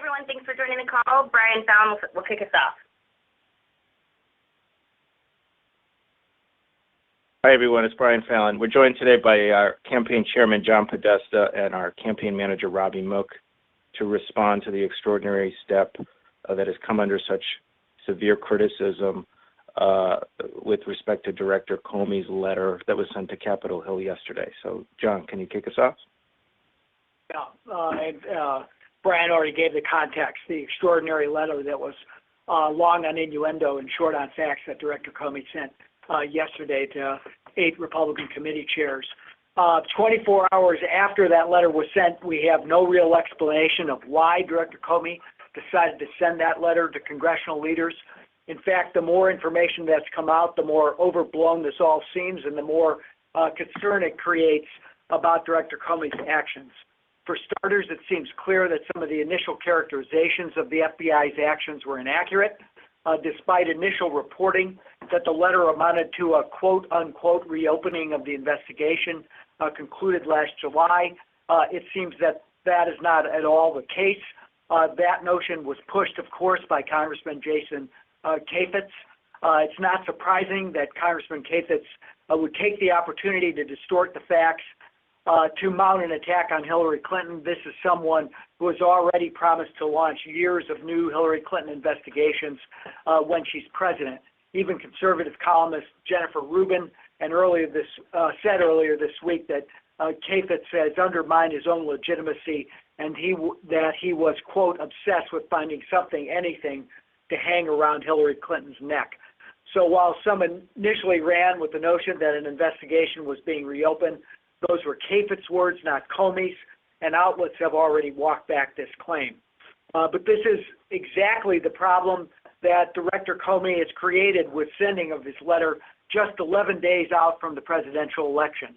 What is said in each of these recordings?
everyone. Thanks for joining the call. Brian Fallon will kick us off. Hi, everyone. It's Brian Fallon. We're joined today by our campaign chairman, John Podesta, and our campaign manager, Robbie Mook, to respond to the extraordinary step that has come under such severe criticism with respect to Director Comey's letter that was sent to Capitol Hill yesterday. So, John, can you kick us off? Yeah, Brian already gave the context, the extraordinary letter that was long on innuendo and short on facts that Director Comey sent yesterday to 8 Republican committee chairs. 24 hours after that letter was sent, we have no real explanation of why Director Comey decided to send that letter to congressional leaders. In fact, the more information that's come out, the more overblown this all seems and the more concern it creates about Director Comey's actions. For starters, it seems clear that some of the initial characterizations of the FBI's actions were inaccurate, despite initial reporting that the letter amounted to a quote-unquote reopening of the investigation concluded last July. It seems that that is not at all the case. That notion was pushed, of course, by Congressman Jason Chaffetz. It's not surprising that Congressman Chaffetz would take the opportunity to distort the facts to mount an attack on Hillary Clinton. This is someone who has already promised to launch years of new Hillary Clinton investigations when she's president. Even conservative columnist Jennifer Rubin said earlier this week that Chaffetz has undermined his own legitimacy and that he was, quote, obsessed with finding something, anything, to hang around Hillary Clinton's neck. So while some initially ran with the notion that an investigation was being reopened, those were Chaffetz's words, not Comey's, and outlets have already walked back this claim. But this is exactly the problem that Director Comey has created with sending of his letter just 11 days out from the presidential election.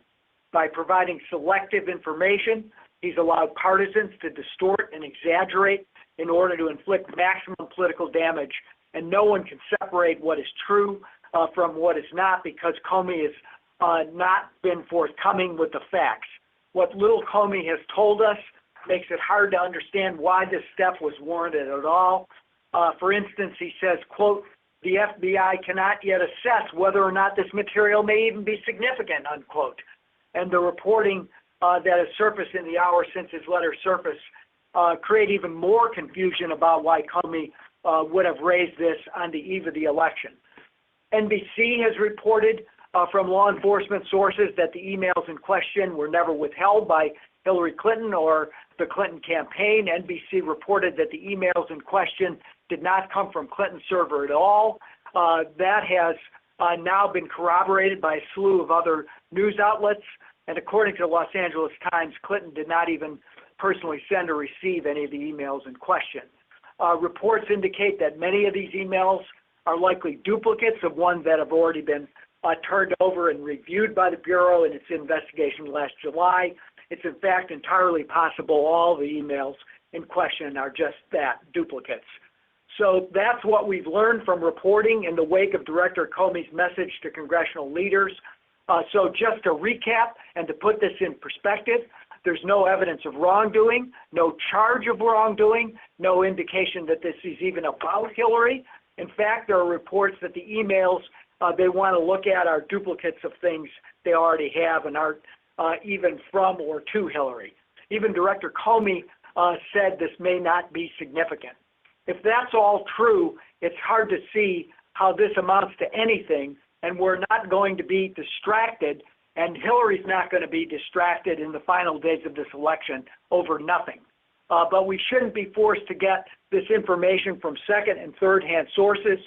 By providing selective information, he's allowed partisans to distort and exaggerate in order to inflict maximum political damage, and no one can separate what is true from what is not because Comey has not been forthcoming with the facts. What little Comey has told us makes it hard to understand why this step was warranted at all. For instance, he says, quote, the FBI cannot yet assess whether or not this material may even be significant, unquote. And the reporting that has surfaced in the hour since his letter surfaced create even more confusion about why Comey would have raised this on the eve of the election. NBC has reported from law enforcement sources that the emails in question were never withheld by Hillary Clinton or the Clinton campaign. NBC reported that the emails in question did not come from Clinton's server at all. That has now been corroborated by a slew of other news outlets. And according to the Los Angeles Times, Clinton did not even personally send or receive any of the emails in question. Reports indicate that many of these emails are likely duplicates of ones that have already been turned over and reviewed by the Bureau in its investigation last July. It's in fact entirely possible all the emails in question are just that, duplicates. So that's what we've learned from reporting in the wake of Director Comey's message to congressional leaders. So just to recap and to put this in perspective, there's no evidence of wrongdoing, no charge of wrongdoing, no indication that this is even about Hillary. In fact, there are reports that the emails they want to look at are duplicates of things they already have and aren't even from or to Hillary. Even Director Comey said this may not be significant. If that's all true, it's hard to see how this amounts to anything, and we're not going to be distracted, and Hillary's not going to be distracted in the final days of this election over nothing. But we shouldn't be forced to get this information from second and third-hand sources,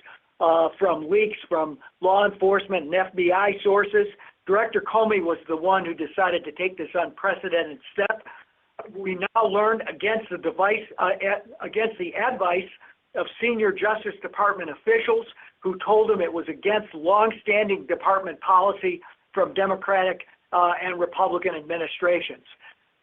from leaks from law enforcement and FBI sources. Director Comey was the one who decided to take this unprecedented step. We now learned against the advice of senior Justice Department officials who told him it was against longstanding department policy from Democratic and Republican administrations.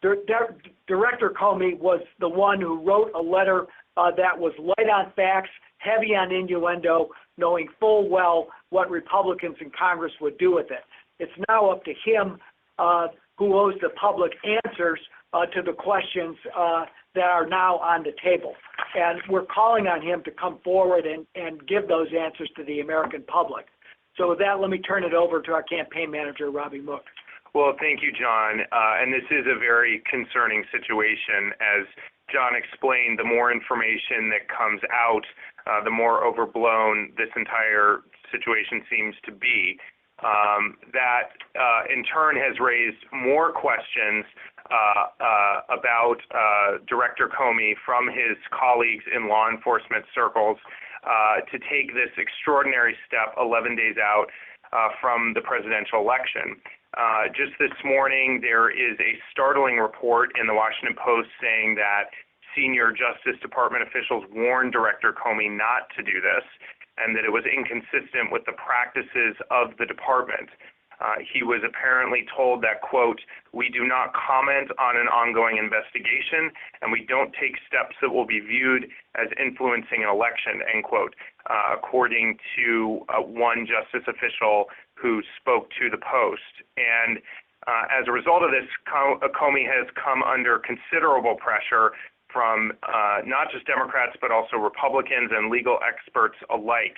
Director Comey was the one who wrote a letter that was light on facts, heavy on innuendo, knowing full well what Republicans in Congress would do with it. It's now up to him, who owes the public answers to the questions that are now on the table. and we're calling on him to come forward and give those answers to the American public. So with that, let me turn it over to our campaign manager, Robbie Mook. Well, thank you, John. And this is a very concerning situation. As John explained, the more information that comes out, the more overblown this entire situation seems to be. That in turn has raised more questions about Director Comey from his colleagues in law enforcement circles to take this extraordinary step 11 days out from the presidential election. Just this morning, there is a startling report in the Washington Post saying that senior Justice Department officials warned Director Comey not to do this, and that it was inconsistent with the practices of the department. He was apparently told that, quote, "We do not comment on an ongoing investigation, and we don't take steps that will be viewed as influencing an election," end quote, according to one justice official who spoke to the Post. And as a result of this, Comey has come under considerable pressure from not just Democrats, but also Republicans and legal experts alike.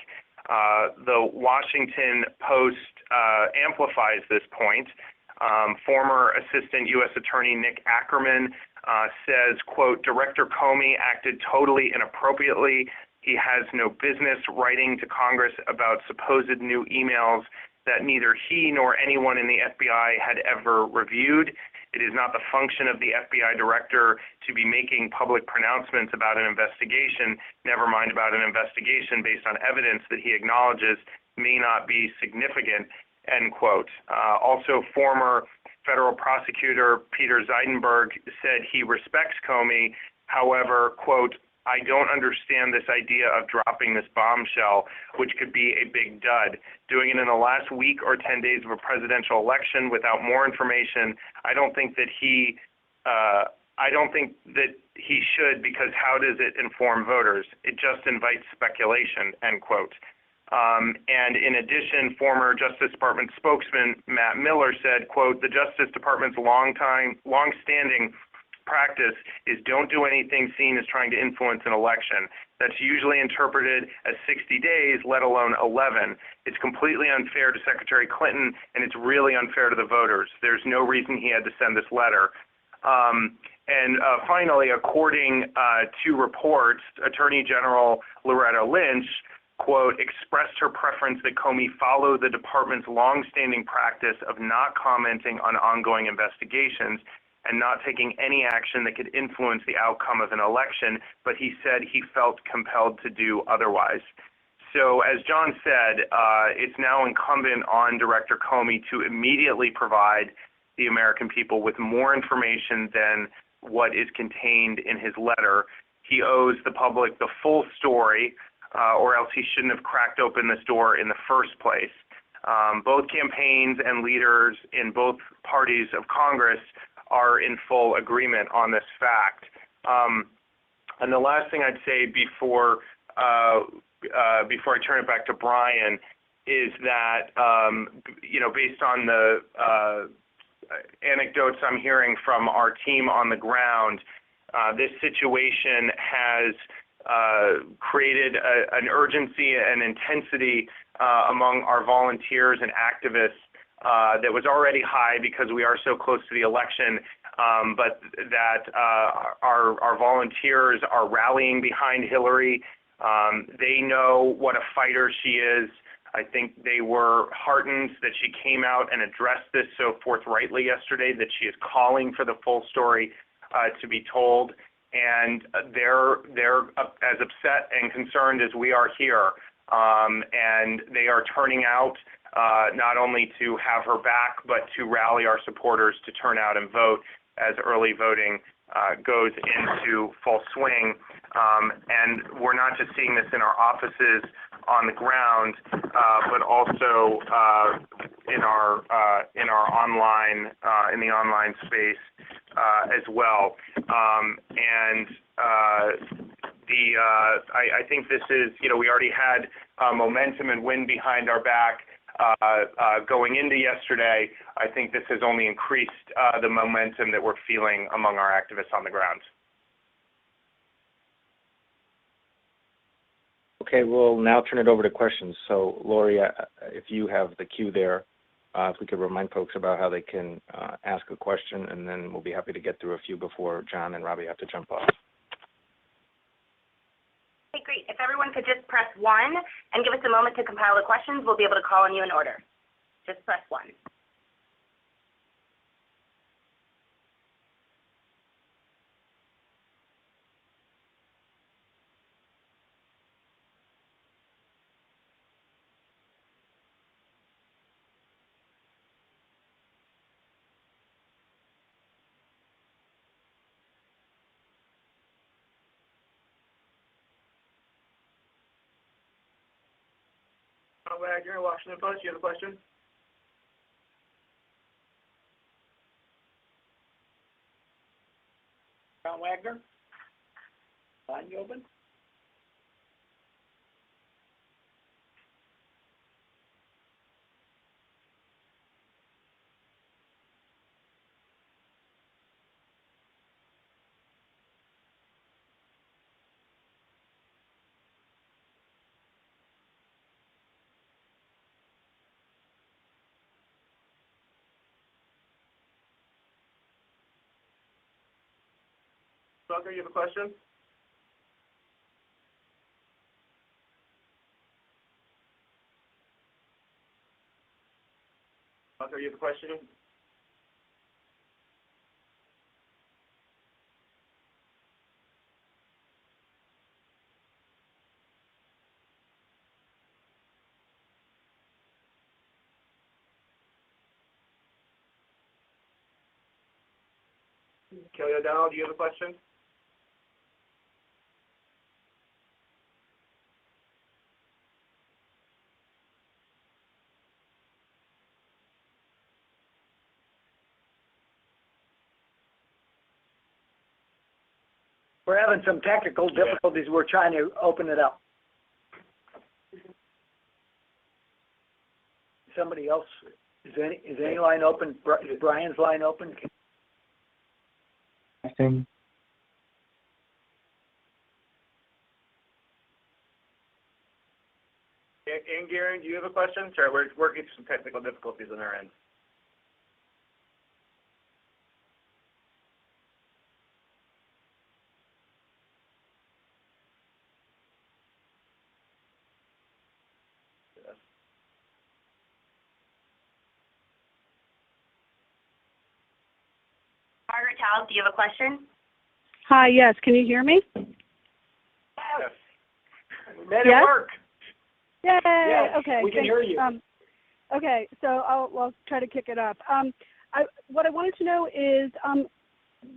The Washington Post amplifies this point. Former Assistant U.S. Attorney Nick Ackerman says, quote, "Director Comey acted totally inappropriately. He has no business writing to Congress about supposed new emails that neither he nor anyone in the FBI had ever reviewed. It is not the function of the FBI director to be making public pronouncements about an investigation, never mind about an investigation based on evidence that he acknowledges may not be significant," end quote. Also, former federal prosecutor Peter Zeidenberg said he respects Comey. However, quote, "I don't understand this idea of dropping this bombshell, which could be a big dud. Doing it in the last week or 10 days of a presidential election without more information, I don't think that he should, because how does it inform voters? It just invites speculation," end quote. And in addition, former Justice Department spokesman Matt Miller said, quote, "The Justice Department's long-standing practice is don't do anything seen as trying to influence an election. That's usually interpreted as 60 days, let alone 11. It's completely unfair to Secretary Clinton, and it's really unfair to the voters. There's no reason he had to send this letter." And finally, according to reports, Attorney General Loretta Lynch, quote, "expressed her preference that Comey follow the department's longstanding practice of not commenting on ongoing investigations and not taking any action that could influence the outcome of an election, but he said he felt compelled to do otherwise." So as John said, it's now incumbent on Director Comey to immediately provide the American people with more information than what is contained in his letter. He owes the public the full story, or else he shouldn't have cracked open this door in the first place. Both campaigns and leaders in both parties of Congress are in full agreement on this fact. And the last thing I'd say before I turn it back to Brian is that, based on the anecdotes I'm hearing from our team on the ground, this situation has created an urgency and intensity among our volunteers and activists that was already high because we are so close to the election, but that our volunteers are rallying behind Hillary. They know what a fighter she is. I think they were heartened that she came out and addressed this so forthrightly yesterday, that she is calling for the full story to be told. And they're as upset and concerned as we are here. And they are turning out not only to have her back, but to rally our supporters to turn out and vote as early voting goes into full swing. And we're not just seeing this in our offices on the ground, but also in our online in the online space as well. I think this is, we already had momentum and wind behind our back going into yesterday. I think this has only increased the momentum that we're feeling among our activists on the ground. Okay, we'll now turn it over to questions. So, Lori, if you have the queue there, if we could remind folks about how they can ask a question, and then we'll be happy to get through a few before John and Robbie have to jump off. Okay, great. If everyone could just press 1 and give us a moment to compile the questions, we'll be able to call on you in order. Just press 1. Wagner, Washington Post, you have a question? John Wagner? Line you open? Tucker, you have a question? Tucker, you have a question? Kelly O'Donnell, do you have a question? We're having some technical difficulties. We're trying to open it up. Somebody else, is any line open? Is Brian's line open? I think. And Garen, do you have a question? Sorry, we're working through some technical difficulties on our end. Margaret Towles, do you have a question? Hi, yes. Can you hear me? Yes. We made Yes? it work. Yay! Yes, Okay. we can hear you. Okay, so I'll try to kick it up. What I wanted to know is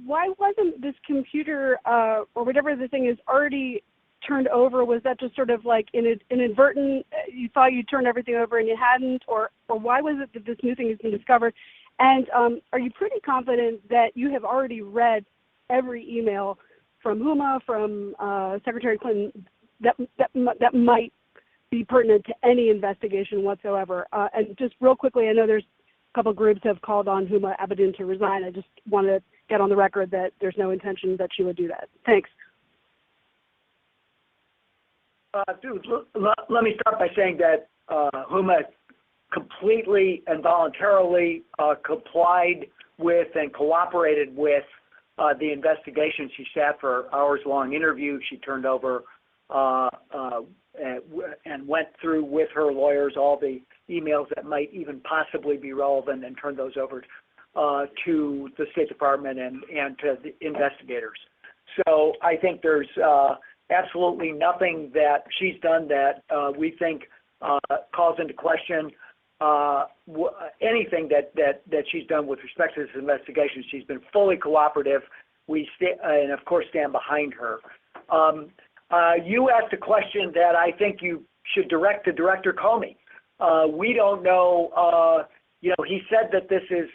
why wasn't this computer or whatever the thing is already turned over? Was that just sort of like inadvertent? You thought you turned everything over and you hadn't, or why was it that this new thing has been discovered? And are you pretty confident that you have already read every email from Huma, from Secretary Clinton, that might be pertinent to any investigation whatsoever? And just real quickly, I know there's a couple groups have called on Huma Abedin to resign. I just want to get on the record that there's no intention that she would do that. Thanks. Let me start by saying that Huma completely and voluntarily complied with and cooperated with the investigation. She sat for hours-long interview. She turned over and went through with her lawyers all the emails that might even possibly be relevant and turned those over to the State Department and to the investigators. So I think there's absolutely nothing that she's done that we think calls into question anything that she's done with respect to this investigation. She's been fully cooperative. And of course stand behind her. You asked a question that I think you should direct to Director Comey. We don't know. He said that this is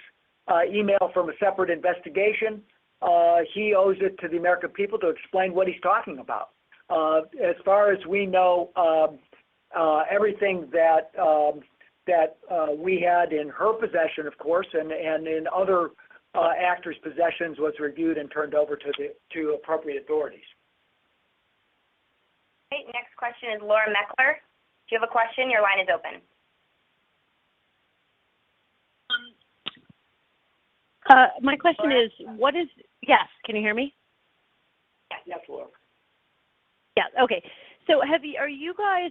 email from a separate investigation. He owes it to the American people to explain what he's talking about. As far as we know, everything that we had in her possession, of course, and in other actors' possessions was reviewed and turned over to appropriate authorities. Okay, next question. question is Laura Meckler. If you have a question, your line is open. My question is, yes, can you hear me? Yes, Laura. Yeah, okay. So are you guys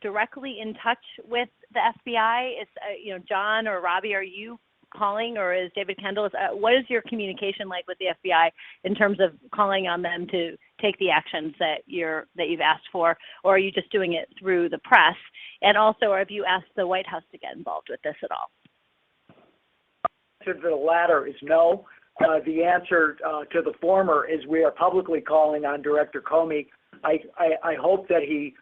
directly in touch with the FBI? Is, John or Robbie, are you calling, or is David Kendall? What is your communication like with the FBI in terms of calling on them to take the actions that you've asked for, or are you just doing it through the press? And also, have you asked the White House to get involved with this at all? The answer to the latter is no. The answer to the former is we are publicly calling on Director Comey. I hope that he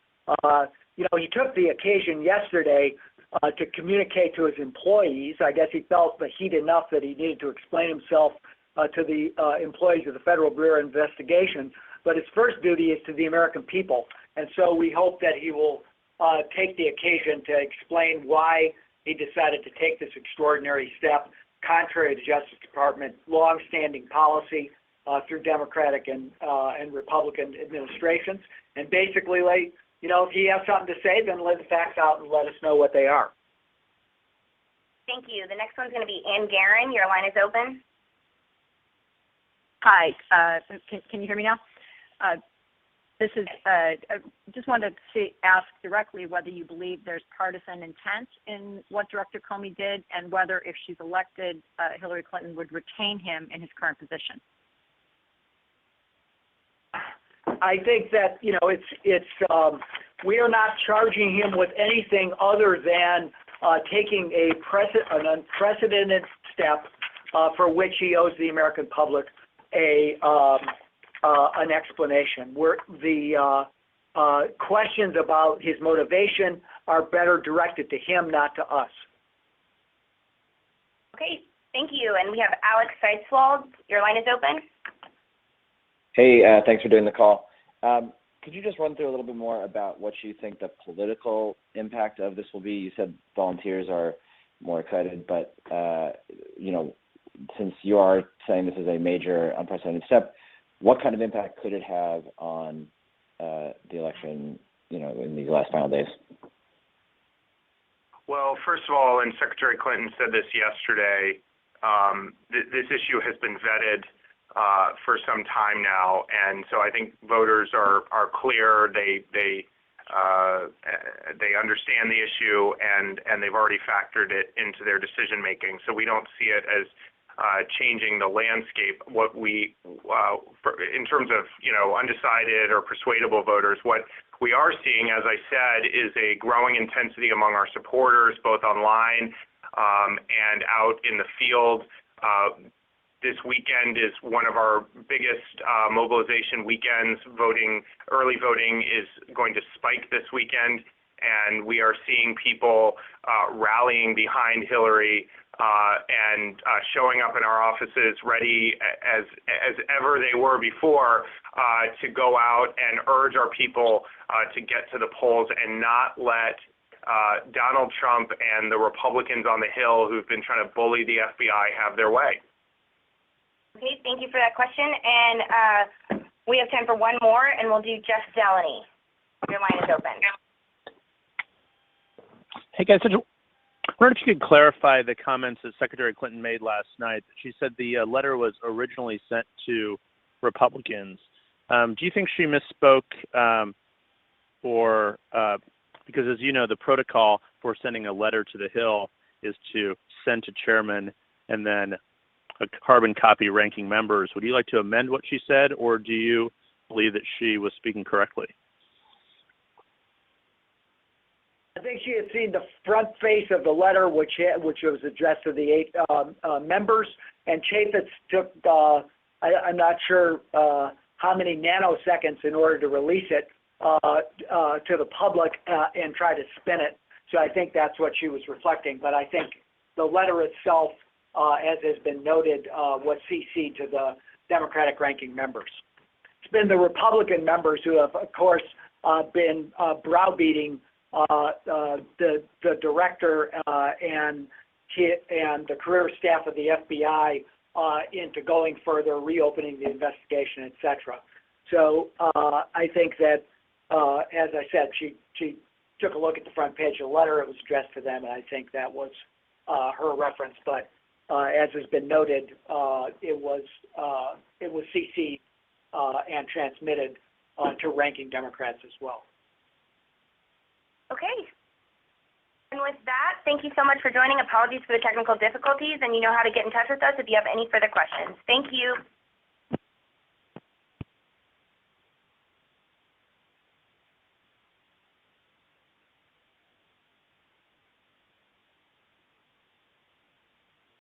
took the occasion yesterday to communicate to his employees. I guess he felt the heat enough that he needed to explain himself to the employees of the Federal Bureau of Investigation. But his first duty is to the American people. And so we hope that he will take the occasion to explain why he decided to take this extraordinary step, contrary to Justice Department long-standing policy through Democratic and Republican administrations. And basically, if he has something to say, then let the facts out and let us know what they are. Thank you. The next one's going to be Ann Guerin. Your line is open. Hi. Can you hear me now? This is just wanted to ask directly whether you believe there's partisan intent in what Director Comey did, and whether, if she's elected, Hillary Clinton would retain him in his current position. I think that we are not charging him with anything other than taking an unprecedented step for which he owes the American public an explanation. The questions about his motivation are better directed to him, not to us. Okay, thank you. And we have Alex Seiswald. Your line is open. Hey, thanks for doing the call. Could you just run through a little bit more about what you think the political impact of this will be? You said volunteers are more excited, but since you are saying this is a major unprecedented step, what kind of impact could it have on the election, in these last final days? Well, first of all, and Secretary Clinton said this yesterday, this issue has been vetted for some time now, and so I think voters are clear. They understand the issue, and they've already factored it into their decision making. So we don't see it as changing the landscape. What in terms of undecided or persuadable voters, what we are seeing, as I said, is a growing intensity among our supporters, both online and out in the field. This weekend is one of our biggest mobilization weekends. Early voting is going to spike this weekend, and we are seeing people rallying behind Hillary and showing up in our offices ready as ever they were before to go out and urge our people to get to the polls and not let Donald Trump and the Republicans on the Hill who've been trying to bully the FBI have their way. Okay, thank you for that question. And we have time for one more, and we'll do Jeff Zeleny. Your line is open. Hey, guys. I wonder if you could clarify the comments that Secretary Clinton made last night. She said the letter was originally sent to Republicans. Do you think she misspoke because, as you know, the protocol for sending a letter to the Hill is to send to chairman and then a carbon copy ranking members. Would you like to amend what she said, or do you believe that she was speaking correctly? I think she had seen the front face of the letter, which was addressed to the 8 members, and Chaffetz took, I'm not sure how many nanoseconds in order to release it to the public and try to spin it. So I think that's what she was reflecting. But I think the letter itself, as has been noted, was CC'd to the Democratic ranking members. It's been the Republican members who have, of course, been browbeating the director and the career staff of the FBI into going further, reopening the investigation, etc. So I think that as I said, she took a look at the front page of the letter. It was addressed to them, and I think that was her reference. But as has been noted, it was CC'd and transmitted to ranking Democrats as well. Okay. And with that, thank you so much for joining. Apologies for the technical difficulties, and you know how to get in touch with us if you have any further questions. Thank you.